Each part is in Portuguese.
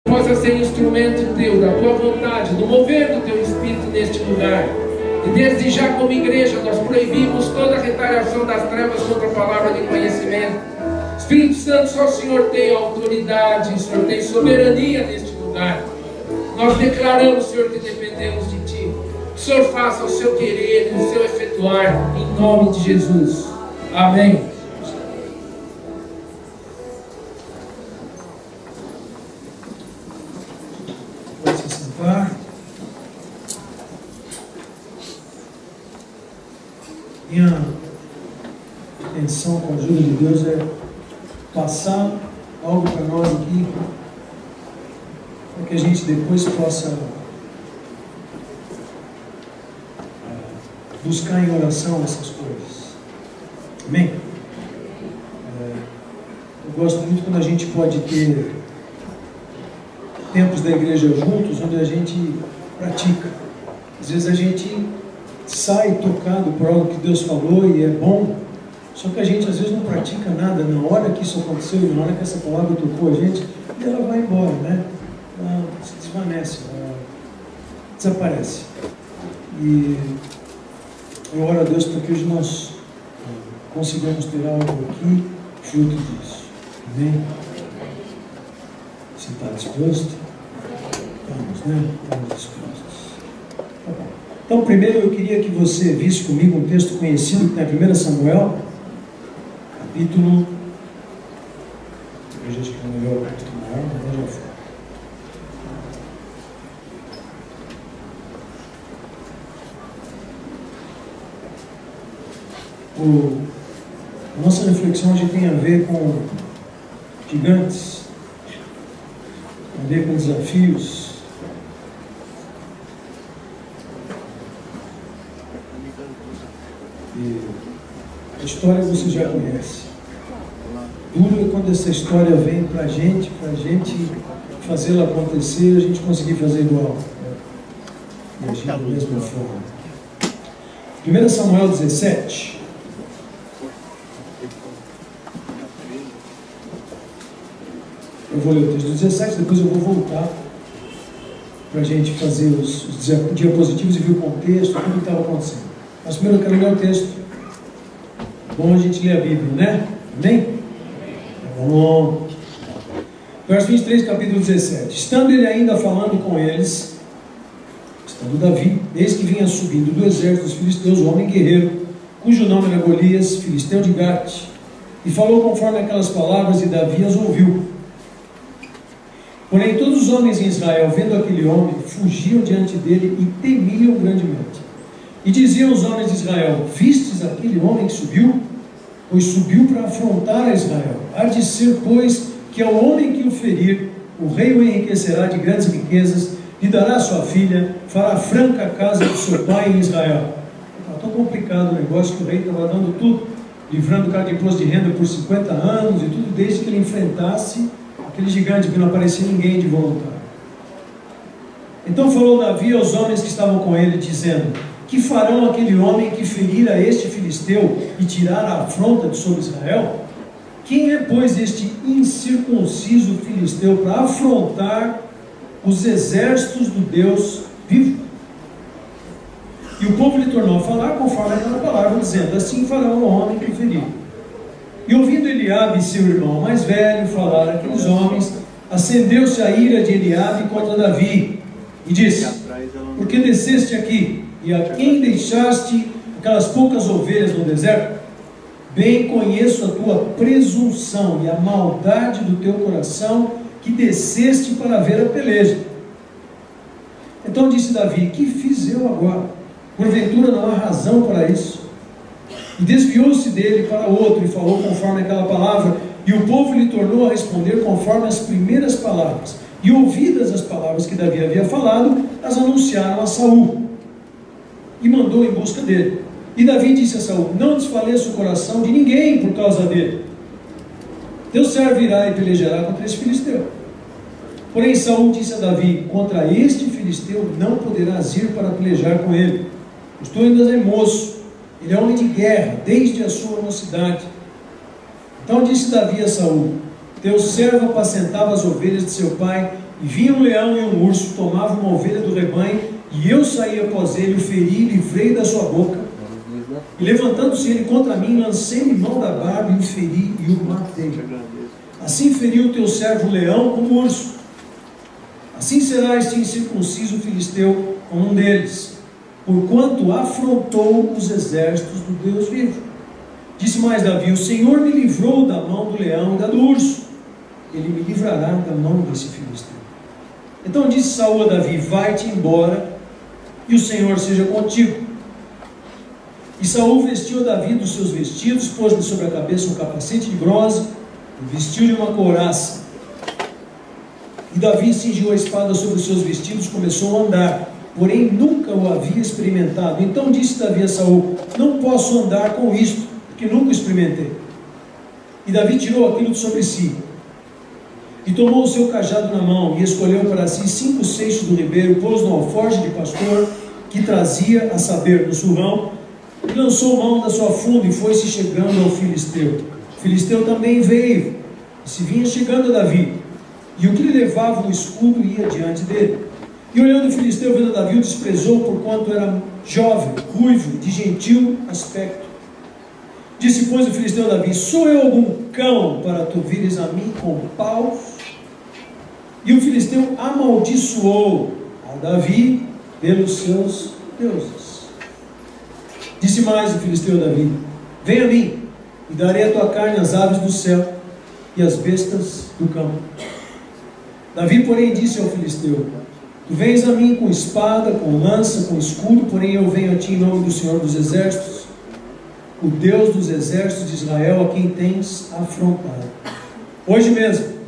possa ser instrumento teu, da tua vontade, do mover do teu Espírito neste lugar. E desde já, como igreja, nós proibimos toda a retaliação das trevas contra a palavra de conhecimento. Espírito Santo, só o Senhor tem autoridade, o Senhor tem soberania neste lugar. Nós declaramos, Senhor, que dependemos de Ti. Que o Senhor faça o seu querer, o seu efetuar, em nome de Jesus. Amém. Pode se sentar. Minha intenção, com a ajuda de Deus, é passar algo para nós aqui, para que a gente depois possa buscar em oração essas coisas. Amém? Eu gosto muito quando a gente pode ter tempos da igreja juntos, onde a gente pratica. Às vezes a gente sai tocado por algo que Deus falou e é bom, só que a gente às vezes não pratica nada na hora que isso aconteceu, na hora que essa palavra tocou a gente, e ela vai embora, né? Ela se desvanece, ela desaparece. E eu oro a Deus para que hoje nós consigamos ter algo aqui fruto disso. Amém? Você está disposto? Estamos, né? Estamos dispostos. Tá bom. Então, primeiro eu queria que você visse comigo um texto conhecido que está em 1 Samuel, capítulo. Eu já acho que é melhor o capítulo maior, mas já foi. A nossa reflexão hoje tem a ver com gigantes, tem a ver com desafios. E a história você já conhece. Duro é quando essa história vem para a gente fazê-la acontecer, a gente conseguir fazer igual, né? E agir da mesma forma. 1 Samuel 17. Eu vou ler o texto do 17, depois eu vou voltar para a gente fazer os diapositivos e ver o contexto, tudo que estava acontecendo. Mas primeiro eu quero ler o texto. Bom a gente ler a Bíblia, né? Amém? Tá bom. Verso 23, capítulo 17. Estando ele ainda falando com eles, estando Davi, eis que vinha subindo do exército dos filisteus um homem guerreiro, cujo nome era Golias, filisteu de Gate, e falou conforme aquelas palavras, e Davi as ouviu. Porém, todos os homens em Israel, vendo aquele homem, fugiam diante dele e temiam grandemente. E diziam os homens de Israel: vistes aquele homem que subiu? Pois subiu para afrontar a Israel. Há de ser, pois, que ao homem que o ferir, o rei o enriquecerá de grandes riquezas, lhe dará sua filha, fará franca a casa do seu pai em Israel. Está tão complicado o negócio que o rei estava dando tudo, livrando o cara de imposto de renda por 50 anos e tudo, desde que ele enfrentasse aquele gigante que não aparecia ninguém de voluntário. Então falou Davi aos homens que estavam com ele, dizendo: que farão aquele homem que ferir a este filisteu e tirar a afronta de sobre Israel? Quem é, pois, este incircunciso filisteu para afrontar os exércitos do Deus vivo? E o povo lhe tornou a falar conforme aquela palavra, dizendo: assim fará o homem que ferir. E ouvindo Eliabe, seu irmão mais velho, falar aqueles homens, acendeu-se a ira de Eliabe contra Davi, e disse: por que desceste aqui? E a quem deixaste aquelas poucas ovelhas no deserto? Bem conheço a tua presunção e a maldade do teu coração, que desceste para ver a peleja. Então disse Davi: que fiz eu agora? Porventura não há razão para isso? E desviou-se dele para outro, e falou conforme aquela palavra, e o povo lhe tornou a responder conforme as primeiras palavras. E ouvidas as palavras que Davi havia falado, as anunciaram a Saul, e mandou em busca dele. E Davi disse a Saul: não desfaleça o coração de ninguém por causa dele. Teu servo irá e pelejará contra esse filisteu. Porém Saul disse a Davi: contra este filisteu não poderás ir para pelejar com ele, pois tu ainda é moço. Ele é homem de guerra, desde a sua mocidade. Então disse Davi a Saul: teu servo apacentava as ovelhas de seu pai, e vinha um leão e um urso, tomava uma ovelha do rebanho, e eu saí após ele, o feri, livrei da sua boca, e levantando-se ele contra mim, lancei-lhe mão da barba, e o feri e o matei. Assim feriu o teu servo o leão como o urso. Assim será este incircunciso filisteu como um deles, porquanto afrontou os exércitos do Deus vivo. Disse mais Davi: o Senhor me livrou da mão do leão e da do urso, ele me livrará da mão desse filisteu. Então disse Saul a Davi: vai-te embora, e o Senhor seja contigo. E Saul vestiu a Davi dos seus vestidos, pôs-lhe sobre a cabeça um capacete de bronze, e vestiu-lhe uma couraça. E Davi cingiu a espada sobre os seus vestidos, começou a andar, porém nunca o havia experimentado. Então disse Davi a Saul: não posso andar com isto, porque nunca experimentei. E Davi tirou aquilo de sobre si, e tomou o seu cajado na mão, e escolheu para si 5 seixos do ribeiro, pôs no alforje de pastor, que trazia, a saber, no surrão, e lançou mão da sua funda, e foi-se chegando ao filisteu. O filisteu também veio, e se vinha chegando a Davi, e o que lhe levava o escudo ia diante dele. E olhando o filisteu, vendo Davi, o desprezou, porquanto era jovem, ruivo, de gentil aspecto. Disse, pois, o filisteu a Davi: sou eu algum cão para tu vires a mim com paus? E o filisteu amaldiçoou a Davi pelos seus deuses. Disse mais o filisteu a Davi: vem a mim, e darei a tua carne às aves do céu e às bestas do campo. Davi, porém, disse ao filisteu: tu vens a mim com espada, com lança, com escudo, porém eu venho a ti em nome do Senhor dos exércitos, o Deus dos exércitos de Israel, a quem tens afrontado. Hoje mesmo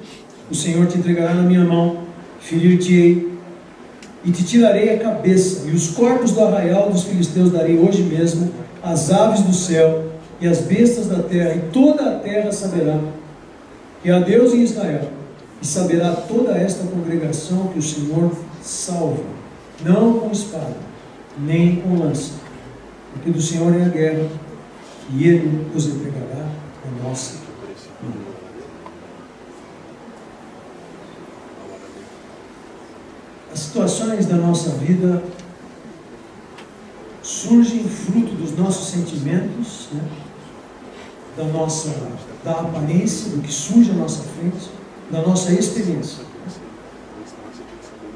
o Senhor te entregará na minha mão, ferir-te-ei, e te tirarei a cabeça, e os corpos do arraial dos filisteus darei hoje mesmo às aves do céu e às bestas da terra, e toda a terra saberá que há Deus em Israel, e saberá toda esta congregação que o Senhor salva, não com espada, nem com lança, porque do Senhor é a guerra, e Ele os entregará a nossa mão. As situações da nossa vida surgem fruto dos nossos sentimentos, né? da aparência, do que surge à nossa frente, da nossa experiência.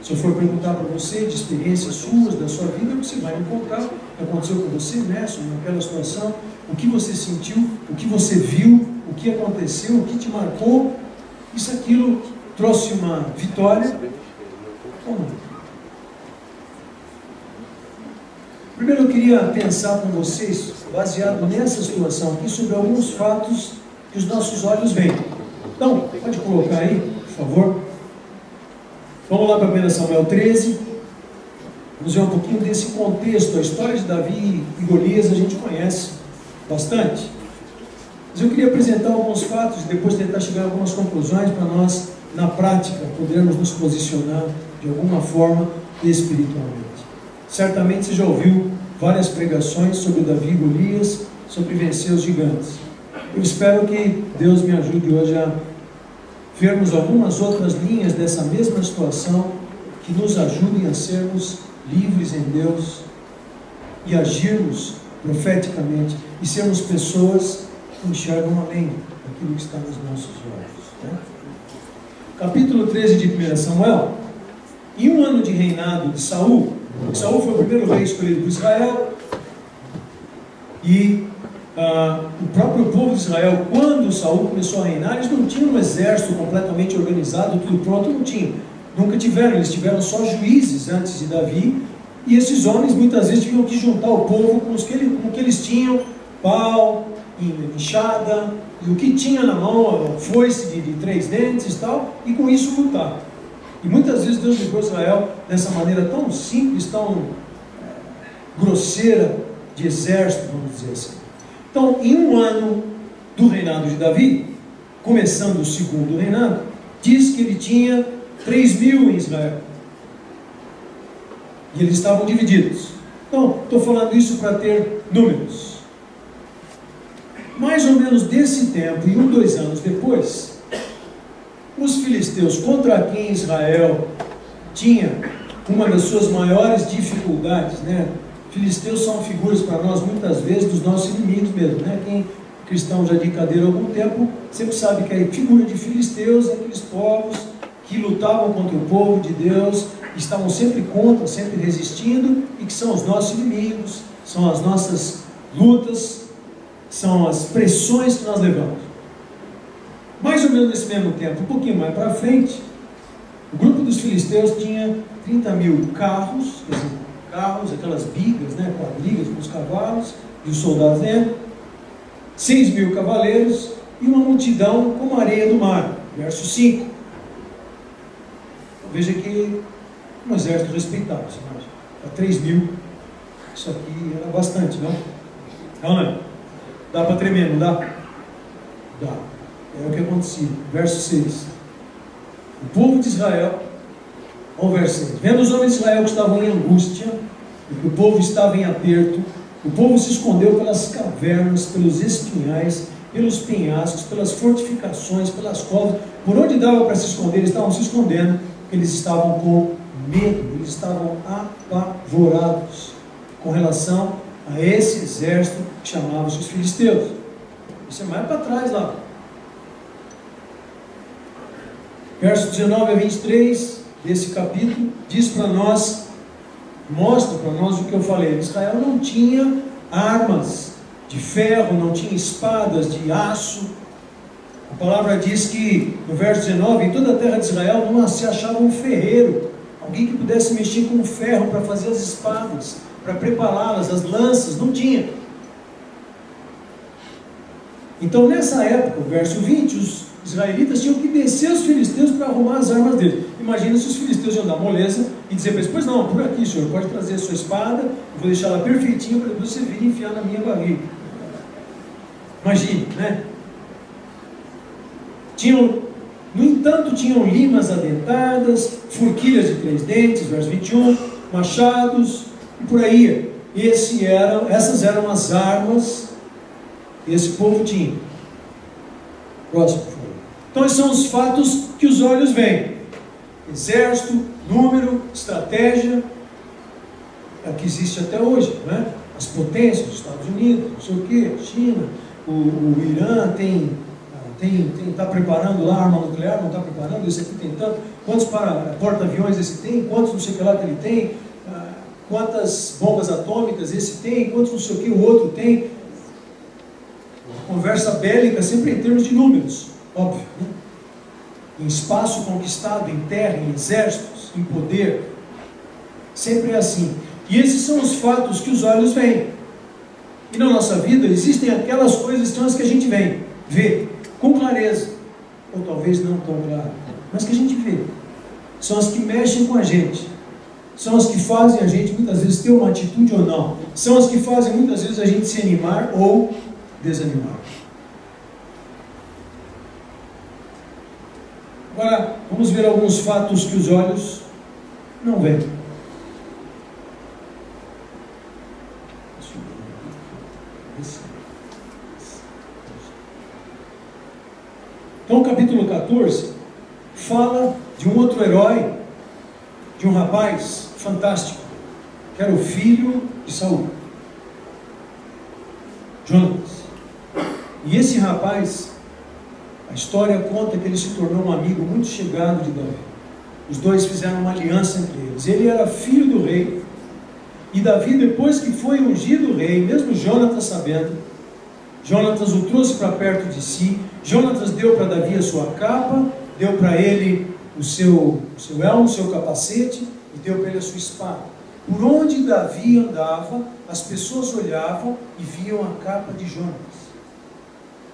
Se eu for perguntar para você de experiências suas, da sua vida, você vai me contar o que aconteceu com você nessa, naquela situação, o que você sentiu, o que você viu, o que aconteceu, o que te marcou. Isso, aquilo trouxe uma vitória ou não? Primeiro eu queria pensar com vocês, baseado nessa situação aqui, sobre alguns fatos que os nossos olhos veem. Então, pode colocar aí, por favor. Vamos lá para 1 Samuel 13. Vamos ver um pouquinho desse contexto. A história de Davi e Golias a gente conhece bastante. Mas eu queria apresentar alguns fatos e depois tentar chegar a algumas conclusões para nós, na prática, podermos nos posicionar de alguma forma espiritualmente. Certamente você já ouviu várias pregações sobre Davi e Golias, sobre vencer os gigantes. Eu espero que Deus me ajude hoje a vermos algumas outras linhas dessa mesma situação que nos ajudem a sermos livres em Deus e agirmos profeticamente e sermos pessoas que enxergam além daquilo que está nos nossos olhos, né? Capítulo 13 de 1 Samuel. Em um ano de reinado de Saul foi o primeiro rei escolhido por Israel, e o próprio povo de Israel, quando Saul começou a reinar, eles não tinham um exército completamente organizado, tudo pronto, não tinham, nunca tiveram, eles tiveram só juízes antes de Davi, e esses homens muitas vezes tinham que juntar o povo com o que eles tinham, pau, enxada, e o que tinha na mão, foice de 3 dentes e tal, e com isso lutar. E muitas vezes Deus livrou Israel dessa maneira tão simples, tão grosseira de exército, vamos dizer assim. Então, em um ano do reinado de Davi, começando o segundo reinado, diz que ele tinha 3.000 em Israel. E eles estavam divididos. Então, estou falando isso para ter números. Mais ou menos desse tempo, e 2 anos depois, os filisteus, contra quem Israel tinha uma das suas maiores dificuldades, né? Filisteus são figuras para nós muitas vezes dos nossos inimigos mesmo, né? Quem cristão já de cadeira há algum tempo sempre sabe que a figura de filisteus é aqueles povos que lutavam contra o povo de Deus, estavam sempre contra, sempre resistindo, e que são os nossos inimigos, são as nossas lutas, são as pressões que nós levamos. Mais ou menos nesse mesmo tempo, um pouquinho mais para frente, o grupo dos filisteus tinha 30 mil carros, quer dizer, carros, aquelas bigas, né, quadrigas com os cavalos e os soldados dentro, 6 mil cavaleiros e uma multidão como a areia do mar. Verso 5. Veja que um exército respeitável, você imagina. Para 3 mil, isso aqui era bastante, não? Não, não. Dá para tremer, não dá? Dá. É o que acontecia. Verso 6. O povo de Israel, ao verso 6. Vendo os homens de Israel que estavam em angústia, e que o povo estava em aperto, o povo se escondeu pelas cavernas, pelos espinhais, pelos penhascos, pelas fortificações, pelas covas. Por onde dava para se esconder, eles estavam se escondendo, porque eles estavam com medo, eles estavam apavorados com relação a esse exército que chamavam-se os filisteus. Isso é mais para trás lá. Verso 19 a 23 desse capítulo diz para nós, mostra para nós o que eu falei. Israel não tinha armas de ferro, não tinha espadas de aço. A palavra diz que, no verso 19, em toda a terra de Israel não se achava um ferreiro, alguém que pudesse mexer com o ferro para fazer as espadas, para prepará-las, as lanças, não tinha. Então, nessa época, o verso 20, os israelitas tinham que descer os filisteus para arrumar as armas deles. Imagina se os filisteus iam dar moleza e dizer para eles: pois não, por aqui, senhor, pode trazer a sua espada, eu vou deixar ela perfeitinha para depois você vir e enfiar na minha barriga. Imagine, né? No entanto, tinham limas adentadas, forquilhas de 3 dentes, verso 21, machados, e por aí. Essas eram as armas que esse povo tinha. Próximo, por favor. Então, esses são os fatos que os olhos veem: exército, número, estratégia, é o que existe até hoje, né? As potências, os Estados Unidos, não sei o que, a China, o Irã está preparando lá arma nuclear, não está preparando, esse aqui tem tanto, quantos porta-aviões esse tem, quantos não sei o que lá que ele tem, quantas bombas atômicas esse tem, quantos não sei o que o outro tem. Conversa bélica sempre em termos de números, óbvio, né? Em espaço conquistado, em terra, em exércitos, em poder, sempre é assim. E esses são os fatos que os olhos veem. E na nossa vida existem aquelas coisas que são as que a gente vê com clareza, ou talvez não tão claro, mas que a gente vê. São as que mexem com a gente, são as que fazem a gente muitas vezes ter uma atitude ou não, são as que fazem muitas vezes a gente se animar ou desanimar. Agora, vamos ver alguns fatos que os olhos não veem. Então, o capítulo 14 fala de um outro herói, de um rapaz fantástico, que era o filho de Saul, Jonatas. E esse rapaz, a história conta que ele se tornou um amigo muito chegado de Davi. Os dois fizeram uma aliança entre eles. Ele era filho do rei, e Davi, depois que foi ungido rei, mesmo Jonatas sabendo, Jonatas o trouxe para perto de si. Jonatas deu para Davi a sua capa, deu para ele o seu elmo, o seu capacete, e deu para ele a sua espada. Por onde Davi andava, as pessoas olhavam e viam a capa de Jonatas,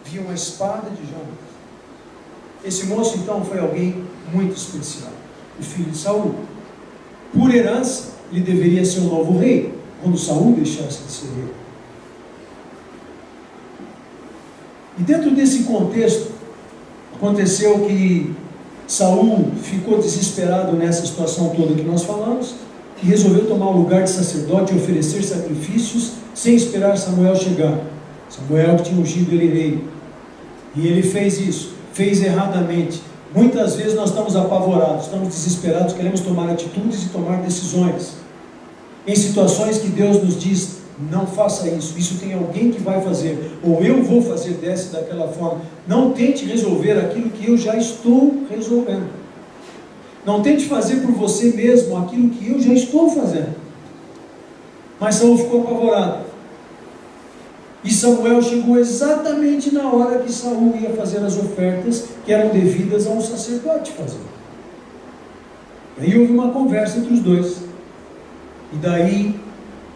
viam a espada de Jonatas. Esse moço então foi alguém muito especial, o filho de Saul. Por herança, ele deveria ser o novo rei, quando Saul deixasse de ser rei. E dentro desse contexto, aconteceu que Saul ficou desesperado nessa situação toda que nós falamos, e resolveu tomar o lugar de sacerdote e oferecer sacrifícios sem esperar Samuel chegar. Samuel que tinha ungido ele rei. E ele fez isso, fez erradamente, Muitas vezes nós estamos apavorados, estamos desesperados, queremos tomar atitudes e tomar decisões em situações que Deus nos diz: não faça isso, isso tem alguém que vai fazer, ou eu vou fazer dessa e daquela forma. Não tente resolver aquilo que eu já estou resolvendo. Não tente fazer por você mesmo aquilo que eu já estou fazendo. Mas Saul ficou apavorado. E Samuel chegou exatamente na hora que Saul ia fazer as ofertas que eram devidas a um sacerdote fazer. E aí houve uma conversa entre os dois. E daí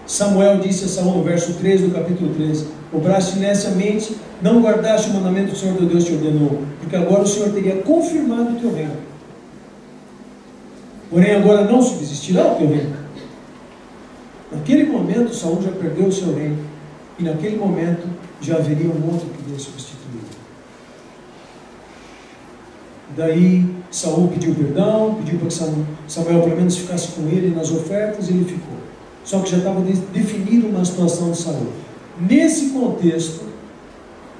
Samuel disse a Saul no verso 3 do capítulo 3: obraste neciamente, não guardaste o mandamento que o Senhor teu Deus te ordenou, porque agora o Senhor teria confirmado o teu reino. Porém agora não subsistirá o teu reino. Naquele momento Saul já perdeu o seu reino. E naquele momento já haveria um outro que ia substituir. Daí Saul pediu perdão, pediu para que Samuel pelo menos ficasse com ele nas ofertas, e ele ficou. Só que já estava definido uma situação de Saul. Nesse contexto,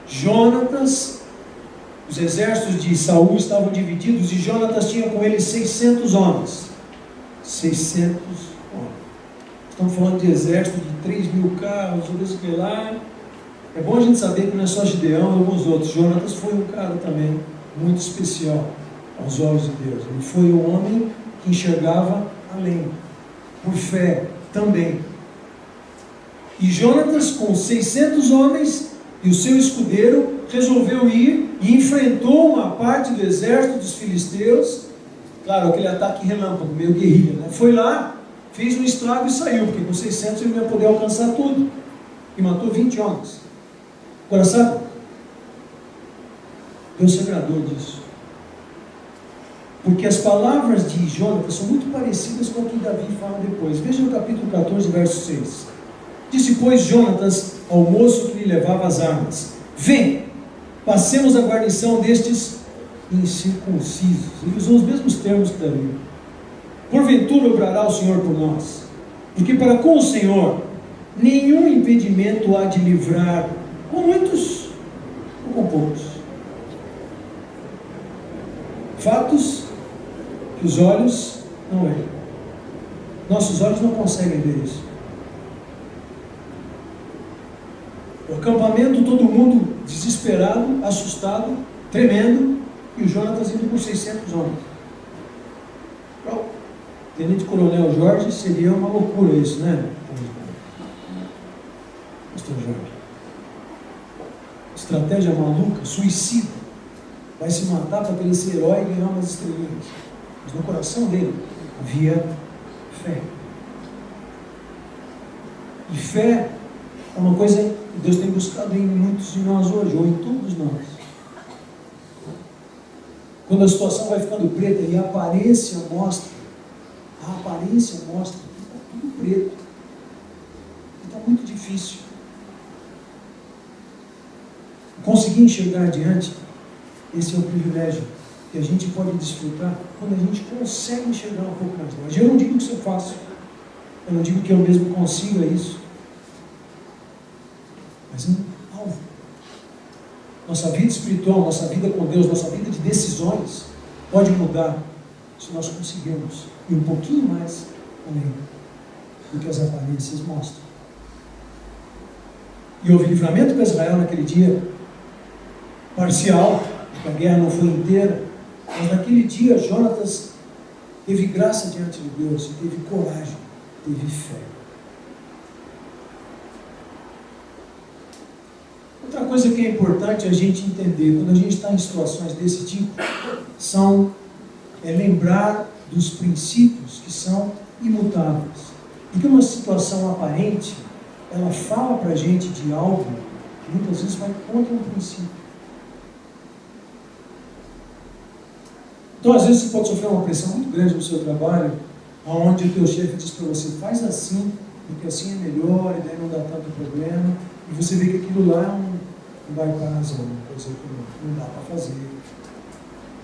Jonatas, os exércitos de Saul estavam divididos, e Jonatas tinha com ele 600 homens. 600 homens. Estamos falando de exército de 3.000 carros, tudo que lá. É bom a gente saber que não é só Gideão e alguns outros. Jonatas foi um cara também muito especial aos olhos de Deus. Ele foi um homem que enxergava além, por fé também. E Jonatas, com 600 homens e o seu escudeiro, resolveu ir e enfrentou uma parte do exército dos filisteus. Claro, aquele ataque relâmpago, meio guerrilha, né? Foi lá, fez um estrago e saiu, porque com 600 ele não ia poder alcançar tudo. E matou 20 homens. Agora, sabe? Deus se agradou disso. Porque as palavras de Jonatas são muito parecidas com o que Davi fala depois. Veja no capítulo 14, verso 6. Disse, pois, Jonatas ao moço que lhe levava as armas: vem, passemos a guarnição destes incircuncisos. Ele usou os mesmos termos que Davi. Porventura obrará o Senhor por nós, porque para com o Senhor nenhum impedimento há de livrar, com muitos ou com poucos. Fatos que os olhos não veem. Nossos olhos não conseguem ver isso. O acampamento, todo mundo desesperado, assustado, tremendo, e o Jonatas indo por 600 homens. Tenente Coronel Jorge, seria uma loucura isso, né? Pastor Jorge. Estratégia maluca, suicida. Vai se matar para querer ser herói e ganhar umas estrelinhas. Mas no coração dele havia fé. E fé é uma coisa que Deus tem buscado em muitos de nós hoje, ou em todos nós. Quando a situação vai ficando preta e a aparência mostra que está tudo preto, que está muito difícil. Conseguir enxergar adiante, esse é o privilégio que a gente pode desfrutar quando a gente consegue enxergar um pouco mais longe. Eu não digo que isso eu faço, eu não digo que eu mesmo consiga isso, mas um alvo. Nossa vida espiritual, nossa vida com Deus, nossa vida de decisões pode mudar se nós conseguirmos ir um pouquinho mais além do que as aparências mostram. E houve livramento para Israel naquele dia, parcial, porque a guerra não foi inteira, mas naquele dia Jonatas teve graça diante de Deus, teve coragem, teve fé. Outra coisa que é importante a gente entender quando a gente está em situações desse tipo é lembrar dos princípios que são imutáveis. E que uma situação aparente, ela fala para a gente de algo que muitas vezes vai contra um princípio. Então, às vezes, você pode sofrer uma pressão muito grande no seu trabalho, onde o teu chefe diz para você, faz assim, porque assim é melhor, e daí não dá tanto problema, e você vê que aquilo lá não vai para a razão, uma coisa que não dá para fazer.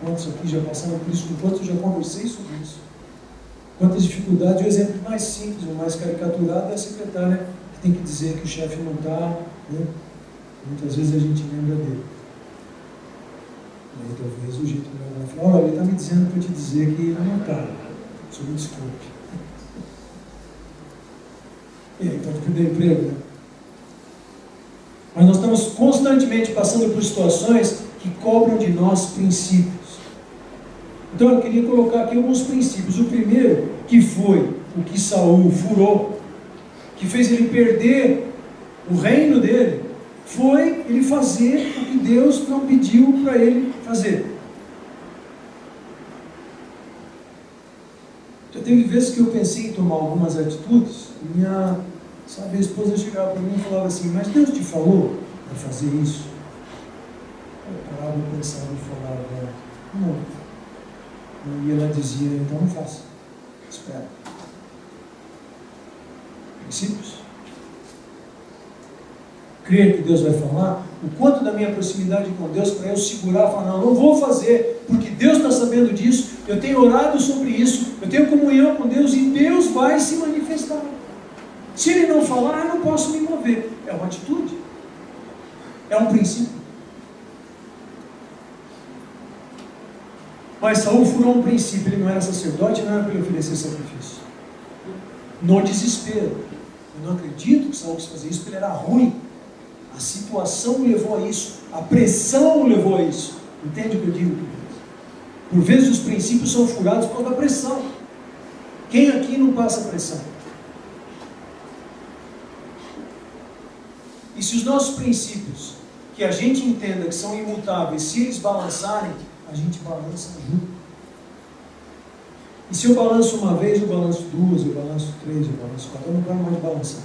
Quantos aqui já passaram por isso? Quantos eu já conversei sobre isso? Quantas dificuldades? O exemplo mais simples, o mais caricaturado é a secretária que tem que dizer que o chefe não está, né? Muitas vezes a gente lembra dele. Aí talvez o jeito melhor vai falar, olha, ele está me dizendo para te dizer que não está. Só me desculpe. E aí pode perder emprego, né? Mas nós estamos constantemente passando por situações que cobram de nós princípios. Então eu queria colocar aqui alguns princípios. O primeiro, que foi o que Saul furou, que fez ele perder o reino dele, foi ele fazer o que Deus não pediu para ele fazer. Já teve vezes que eu pensei em tomar algumas atitudes, e minha esposa chegava para mim e falava assim, mas Deus te falou para fazer isso? Eu parava e pensava e falava, não. E ela dizia, então não faça, espera. Princípios. Crer que Deus vai falar, o quanto da minha proximidade com Deus para eu segurar e falar, não vou fazer, porque Deus está sabendo disso, eu tenho orado sobre isso, eu tenho comunhão com Deus e Deus vai se manifestar. Se Ele não falar, eu não posso me mover. É uma atitude, é um princípio. Mas Saul furou um princípio, ele não era sacerdote, não era para ele oferecer sacrifício. No desespero. Eu não acredito que Saul quis fazer isso, porque ele era ruim. A situação o levou a isso, a pressão o levou a isso. Entende o que eu digo? Por vezes os princípios são furados por causa da pressão. Quem aqui não passa pressão? E se os nossos princípios, que a gente entenda que são imutáveis, se eles balançarem, a gente balança junto. E se eu balanço uma vez, eu balanço duas, eu balanço três, eu balanço quatro, eu não quero mais balançar.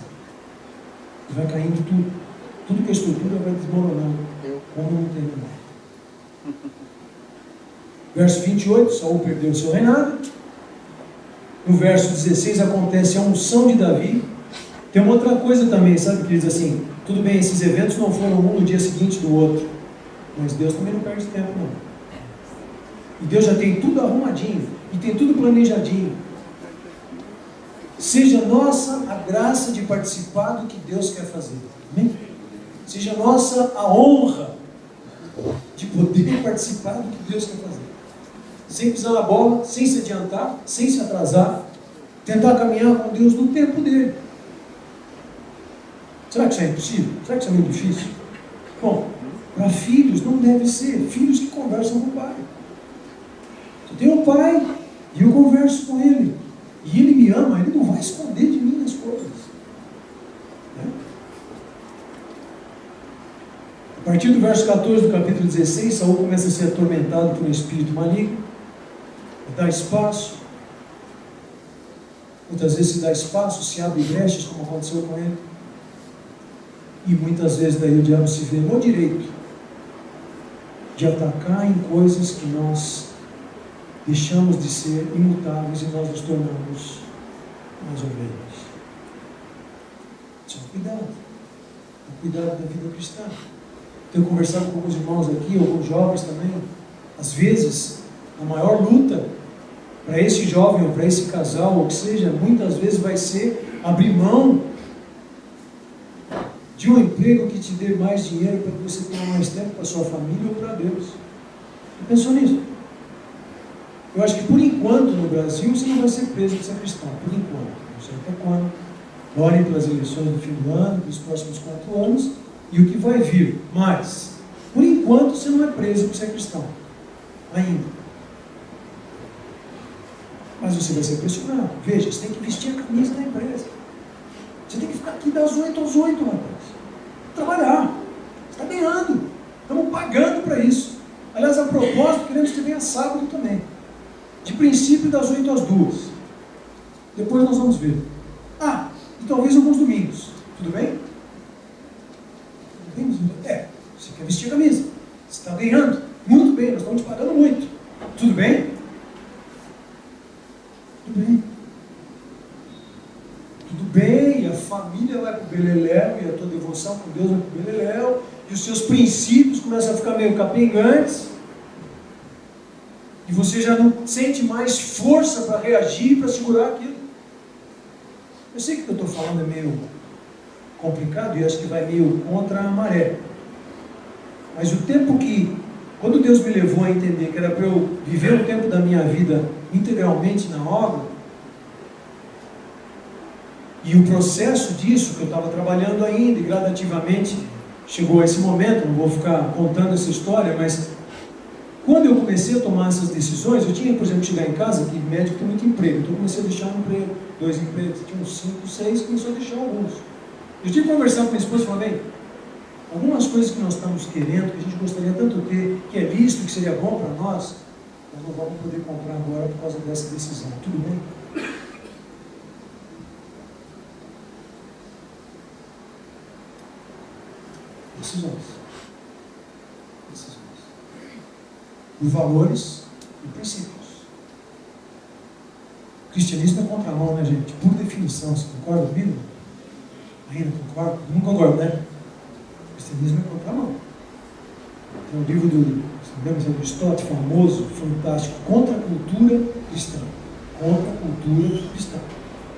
E vai caindo tudo. Tudo que a estrutura vai desmoronando. Como não tem mais. Verso 28, Saul perdeu o seu reinado. No verso 16 acontece a unção de Davi. Tem uma outra coisa também, sabe, que diz assim, tudo bem, esses eventos não foram um no dia seguinte do outro, mas Deus também não perde tempo, não. E Deus já tem tudo arrumadinho, e tem tudo planejadinho. Seja nossa a graça de participar do que Deus quer fazer. Amém? Seja nossa a honra de poder participar do que Deus quer fazer. Sem pisar na bola, sem se adiantar, sem se atrasar. Tentar caminhar com Deus no tempo dele. Será que isso é impossível? Será que isso é muito difícil? Bom, para filhos não deve ser. Filhos que conversam com o pai. Eu tenho um pai e eu converso com ele. E ele me ama, ele não vai esconder de mim as coisas. Né? A partir do verso 14 do capítulo 16, Saul começa a ser atormentado por um espírito maligno. Dá espaço. Muitas vezes se dá espaço, se abre brechas, como aconteceu com ele. E muitas vezes daí o diabo se vê no direito de atacar em coisas que nós deixamos de ser imutáveis e nós nos tornamos mais ovelhas. Só cuidado. Cuidado da vida cristã. Tenho conversado com alguns irmãos aqui, alguns jovens também. Às vezes, a maior luta para esse jovem ou para esse casal, ou que seja, muitas vezes vai ser abrir mão de um emprego que te dê mais dinheiro para que você tenha mais tempo para a sua família ou para Deus. Você pensou nisso? Eu acho que por enquanto no Brasil você não vai ser preso por ser cristão. Por enquanto. Não sei até quando. Orem pelas eleições do fim do ano, dos próximos 4 anos e o que vai vir. Mas, por enquanto você não é preso por ser cristão. Ainda. Mas você vai ser pressionado. Veja, você tem que vestir a camisa da empresa. Você tem que ficar aqui das 8 às 8, rapaz. Trabalhar. Você está ganhando. Estamos pagando para isso. Aliás, a propósito, queremos que venha sábado também. De princípio, das 8 às 2. Depois nós vamos ver. E talvez alguns domingos. Tudo bem? Você quer vestir a camisa. Você está ganhando. Muito bem, nós estamos te pagando muito. Tudo bem? Tudo bem. Tudo bem, e a família vai para o beleléu, e a tua devoção com Deus vai para o beleléu, e os seus princípios começam a ficar meio capengantes, e você já não sente mais força para reagir, para segurar aquilo. Eu sei que o que eu estou falando é meio complicado, e acho que vai meio contra a maré. Mas o tempo que Quando Deus me levou a entender que era para eu viver um tempo da minha vida integralmente na obra, e o processo disso, que eu estava trabalhando ainda, e gradativamente chegou a esse momento, não vou ficar contando essa história, mas quando eu comecei a tomar essas decisões, eu tinha, por exemplo, que chegar em casa, que médico tem muito emprego, então eu comecei a deixar um emprego, 2 empregos, tinha uns 5, 6, começou a deixar alguns. Eu tive que conversar com minha esposa e falei, bem, algumas coisas que nós estamos querendo, que a gente gostaria tanto de ter, que é visto, que seria bom para nós não vamos poder comprar agora por causa dessa decisão, tudo bem? Decisões. Por valores e princípios. O cristianismo é contramão, né, gente? Por definição, você concorda comigo? Ainda concorda? Não concorda, né? O cristianismo é contramão. Tem um livro do Aristóteles, famoso, fantástico, Contra a Cultura Cristã. Contra a Cultura Cristã.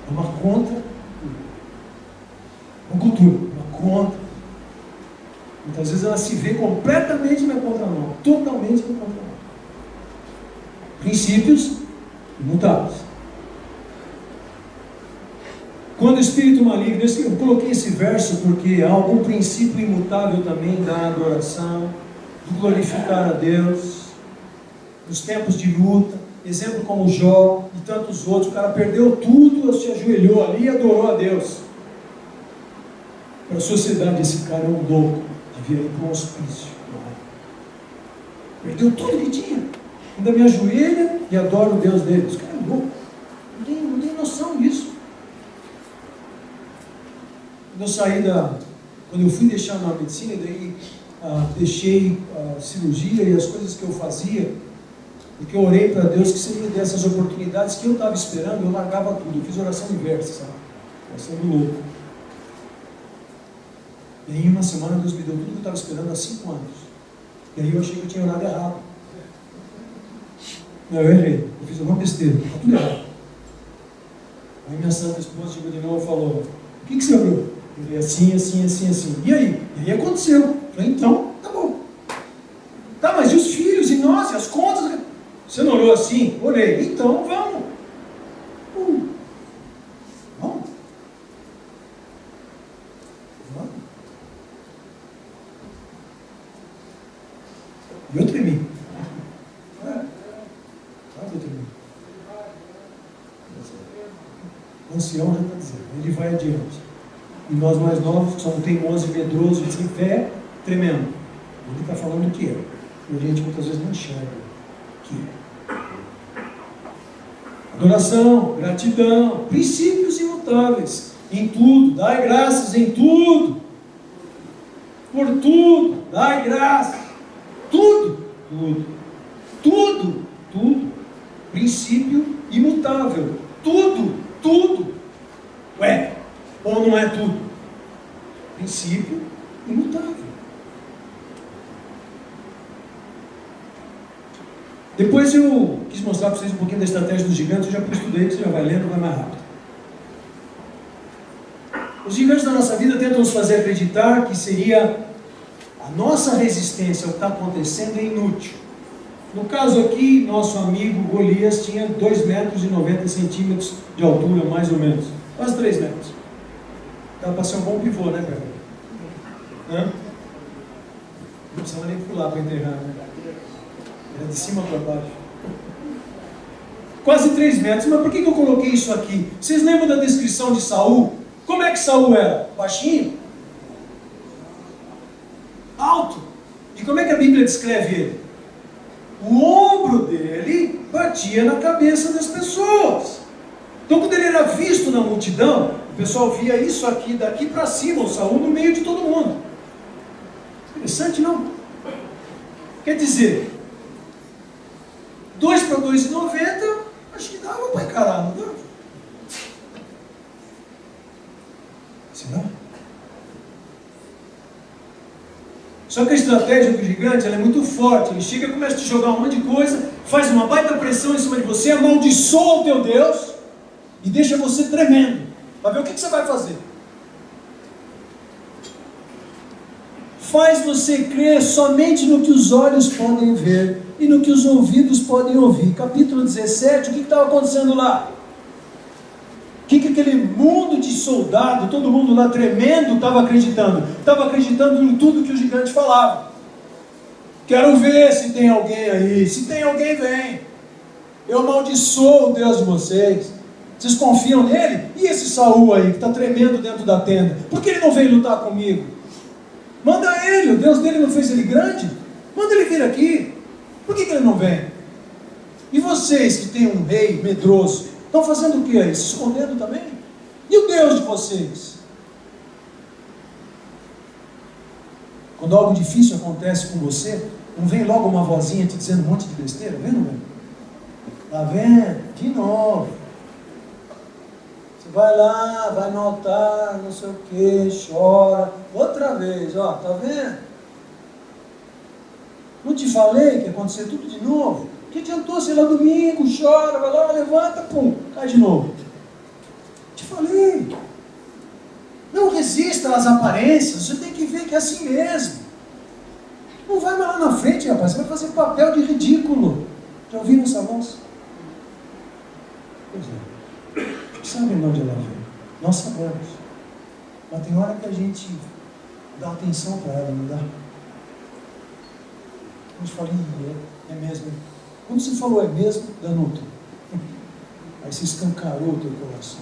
É uma contra-cultura. Uma cultura, uma contra. Muitas vezes ela se vê completamente na contramão, totalmente na contramão. Princípios imutáveis. Quando o espírito maligno, eu coloquei esse verso porque há algum princípio imutável também da adoração, do glorificar a Deus, nos tempos de luta, exemplo como Jó e tantos outros, o cara perdeu tudo, se ajoelhou ali e adorou a Deus. Para a sociedade, esse cara é um louco, devia ir para um hospício. Perdeu tudo que tinha, ainda me ajoelha e adora o Deus dele. Esse cara é louco, não tem noção disso. Quando eu fui deixar na medicina, daí deixei a cirurgia e as coisas que eu fazia, porque eu orei para Deus que seria dessas oportunidades que eu estava esperando, eu largava tudo, eu fiz oração inversa, sabe? Oração do louco. E aí, em uma semana, Deus me deu tudo que eu estava esperando há 5 anos. E aí eu achei que eu tinha orado errado. Não, eu errei, eu fiz alguma besteira, está tudo errado. Aí minha santa esposa chegou de novo e falou: o que você orou? Eu falei assim, assim, assim, assim. E aí? E aí aconteceu. Eu falei, então, tá bom. Tá, mas e os filhos, e nós, e as contas? Você não orou assim? Orei. Então, vamos. Vamos. Vamos. E eu tremi. Eu tremi. O ancião já está dizendo, ele vai adiante. E nós mais novos, que somos teimosos e medrosos, sem fé, tremendo. Ele está falando o que é. E a gente muitas vezes não enxerga o que é. Adoração, gratidão, princípios imutáveis. Em tudo, dai graças em tudo. Por tudo, dai graças. Tudo, tudo. Tudo, tudo. Princípio imutável. Tudo, tudo. Ué, ou não é tudo? Princípio imutável. Depois eu quis mostrar para vocês um pouquinho da estratégia dos gigantes. Eu já estudei, que você já vai lendo, vai mais rápido. Os gigantes da nossa vida tentam nos fazer acreditar que seria a nossa resistência ao que está acontecendo é inútil. No caso aqui, nosso amigo Golias tinha 2,90 metros de altura, mais ou menos. Quase 3 metros. Dá para ser um bom pivô, né, Pedro? Não precisava nem pular para enterrar, né? Era de cima para baixo. Quase 3 metros. Mas por que eu coloquei isso aqui? Vocês lembram da descrição de Saul? Como é que Saul era? Baixinho? Alto. E como é que a Bíblia descreve ele? O ombro dele batia na cabeça das pessoas. Então, quando ele era visto na multidão, o pessoal via isso aqui, daqui para cima, o Saul no meio de todo mundo. Interessante, não? Quer dizer, 2 para 2,90, acho que dava para encarar, não dava? Será? Só que a estratégia do gigante ela é muito forte. Ele chega e começa a te jogar um monte de coisa, faz uma baita pressão em cima de você, amaldiçoa o teu Deus e deixa você tremendo. Para ver o que você vai fazer. faz você crer somente no que os olhos podem ver e no que os ouvidos podem ouvir. Capítulo 17, o que estava acontecendo lá? O que aquele mundo de soldado, todo mundo lá tremendo, estava acreditando? Estava acreditando em tudo que o gigante falava. Quero ver se tem alguém aí. Se tem alguém, vem. Eu amaldiçoo o Deus de vocês. Vocês confiam nele? E esse Saul aí, que está tremendo dentro da tenda? Por que ele não veio lutar comigo? Manda ele, o Deus dele não fez ele grande? Manda ele vir aqui. Por que ele não vem? E vocês que têm um rei medroso, estão fazendo o que aí? Se escondendo também? E o Deus de vocês? Quando algo difícil acontece com você, não vem logo uma vozinha te dizendo um monte de besteira? Vem, não vem? Está vendo? De novo. Você vai lá, vai no altar, não sei o que, chora. Outra vez, ó, tá vendo? Não te falei que ia acontecer tudo de novo? Que adiantou, sei lá, domingo, chora, vai lá, levanta, pum, cai de novo. Te falei. Não resista às aparências, você tem que ver que é assim mesmo. Não vai mais lá na frente, rapaz, você vai fazer papel de ridículo. Já ouviram essa voz? Pois é. Sabe de onde ela vem? Nós sabemos. Mas tem hora que a gente dá atenção para ela, não dá? A gente fala, é mesmo. Quando você falou é mesmo, danou tudo. Aí você escancarou o teu coração.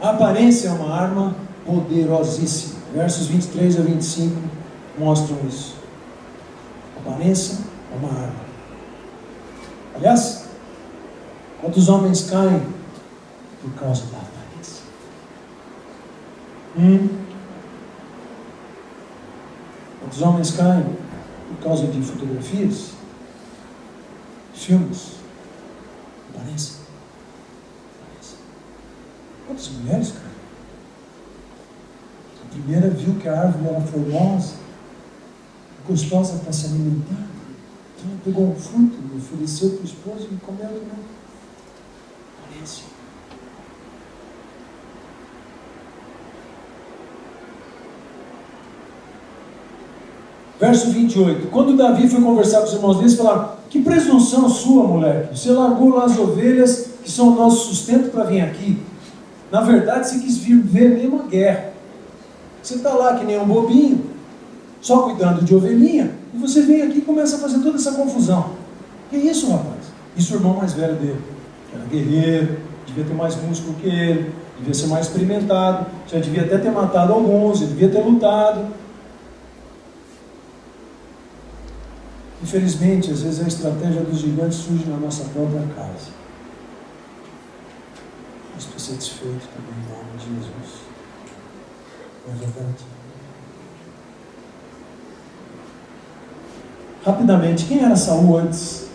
A aparência é uma arma poderosíssima. Versos 23 a 25 mostram isso. A aparência é uma arma. Aliás, quantos homens caem por causa da aparência? Quantos homens caem por causa de fotografias, filmes? Aparência. Quantas mulheres caem? A primeira viu que a árvore era formosa, gostosa para se alimentar. Então ela pegou um fruto e ofereceu para o esposo e comeu também. Aparência. Verso 28. Quando Davi foi conversar com os irmãos deles, falaram: que presunção sua, moleque. Você largou lá as ovelhas, que são o nosso sustento, para vir aqui. Na verdade, você quis vir ver mesmo a guerra. Você está lá que nem um bobinho, só cuidando de ovelhinha, e você vem aqui e começa a fazer toda essa confusão. Que isso, rapaz? Isso o irmão mais velho dele. Era guerreiro, devia ter mais músculo que ele, devia ser mais experimentado, já devia até ter matado alguns, ele devia ter lutado. Infelizmente, às vezes a estratégia dos gigantes surge na nossa própria casa. Mas estou satisfeito também em nome de Jesus. Não é verdade? Rapidamente, quem era Saul antes?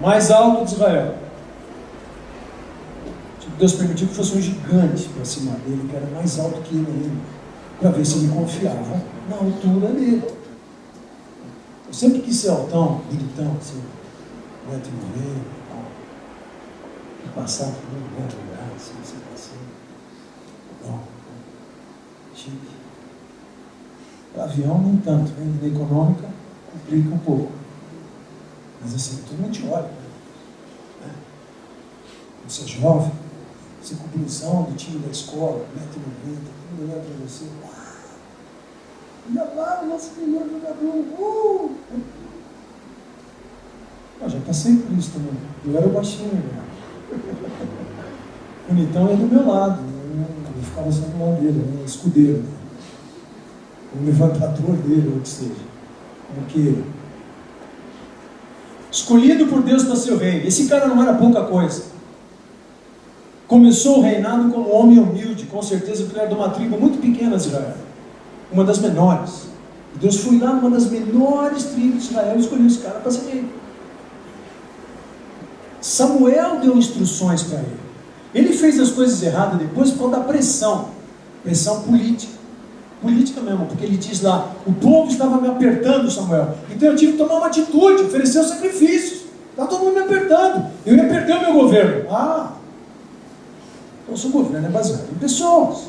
Mais alto de Israel. Deus permitiu que fosse um gigante para cima dele, que era mais alto que ele, para ver se ele confiava na altura dele. Eu sempre quis ser altão, militão, assim, 1,90 m, e passar por um lugar, assim, não, chique. Para avião, nem tanto, né? Na econômica, complica um pouco. Mas assim, todo mundo te olha. Né? Quando você é jovem, você com blusão do time da escola, 1,90 m, todo mundo olha para você. Olha lá o nosso melhor jogador. Eu já passei por isso também. Eu era baixinho, né? Bonitão ia do meu lado. Eu ficava só do lado dele, né? Escudeiro. Né? O levantador dele, ou que seja. Como que escolhido por Deus para ser o rei. Esse cara não era pouca coisa. Começou o reinado como homem humilde, com certeza porque ele era de uma tribo muito pequena de Israel. Uma das menores. E Deus foi lá numa das menores tribos de Israel e escolheu esse cara para ser rei. Samuel deu instruções para ele. Ele fez as coisas erradas depois por causa da pressão. Pressão política. Política mesmo, porque ele diz lá: o povo estava me apertando, Samuel. Então eu tive que tomar uma atitude, oferecer os sacrifícios. Está todo mundo me apertando. Eu ia perder o meu governo. Então o seu governo é baseado em pessoas,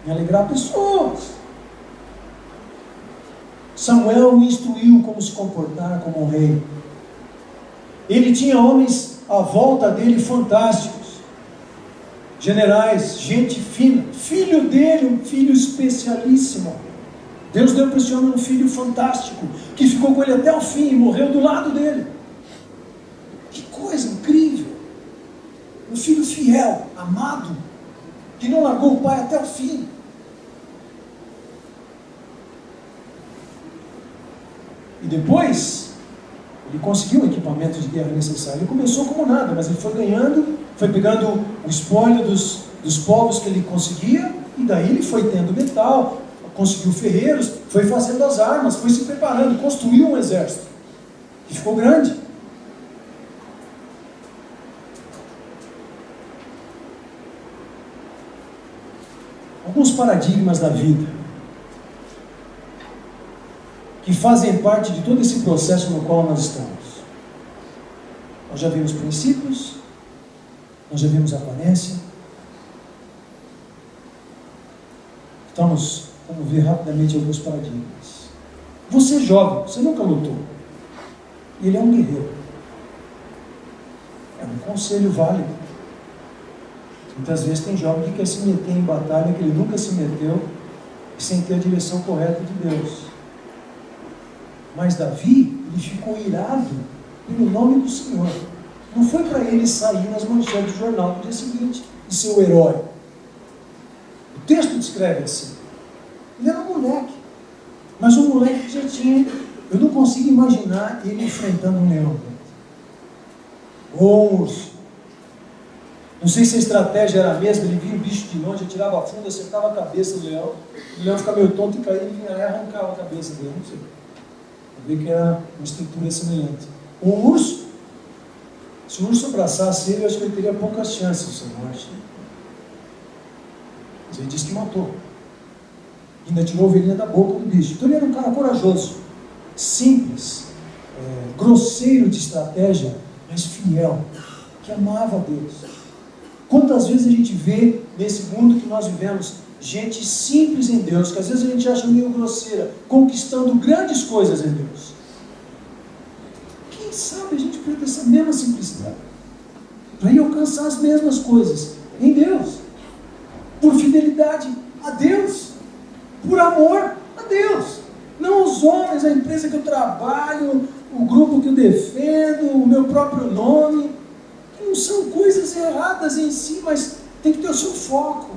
em alegrar pessoas. Samuel o instruiu como se comportar como um rei. Ele tinha homens à volta dele fantásticos, generais, gente fina. Filho dele, um filho especialíssimo. Deus deu para esse homem um filho fantástico, que ficou com ele até o fim e morreu do lado dele. Que coisa incrível! Um filho fiel, amado, que não largou o pai até o fim. E depois, ele conseguiu o equipamento de guerra necessário. Ele começou como nada, mas ele foi ganhando, foi pegando o espólio dos povos que ele conseguia, e daí ele foi tendo metal, conseguiu ferreiros, foi fazendo as armas, foi se preparando, construiu um exército, que ficou grande. Alguns paradigmas da vida que fazem parte de todo esse processo no qual nós estamos. Nós já vimos princípios, nós já vimos aparência. Vamos ver rapidamente alguns paradigmas. Você é jovem, você nunca lutou. Ele é um guerreiro. É um conselho válido. Muitas vezes tem jovem que quer se meter em batalha que ele nunca se meteu, sem ter a direção correta de Deus. Mas Davi, ele ficou irado pelo nome do Senhor. Não foi para ele sair nas manchetes do jornal no dia seguinte e ser o herói. O texto descreve assim. Ele era um moleque, mas um moleque que já tinha... Eu não consigo imaginar ele enfrentando um leão. Ou um urso. Não sei se a estratégia era a mesma, ele via o bicho de longe, atirava a funda, acertava a cabeça do leão, o leão ficava meio tonto e caía, ele vinha lá e arrancava a cabeça dele, não sei. Eu vi que era uma estrutura semelhante. Um urso, se o urso abraçasse ele, eu acho que ele teria poucas chances de ser morte. Mas ele disse que matou. Ainda tirou a ovelhinha da boca do bicho. Então ele era um cara corajoso, simples, grosseiro de estratégia, mas fiel, que amava a Deus. Quantas vezes a gente vê nesse mundo que nós vivemos gente simples em Deus, que às vezes a gente acha meio grosseira, conquistando grandes coisas em Deus. Quem sabe a gente pode ter essa mesma simplicidade para ir alcançar as mesmas coisas em Deus, por fidelidade a Deus, por amor a Deus, não os homens, a empresa que eu trabalho, o grupo que eu defendo, o meu próprio nome. Não são coisas erradas em si, mas tem que ter o seu foco.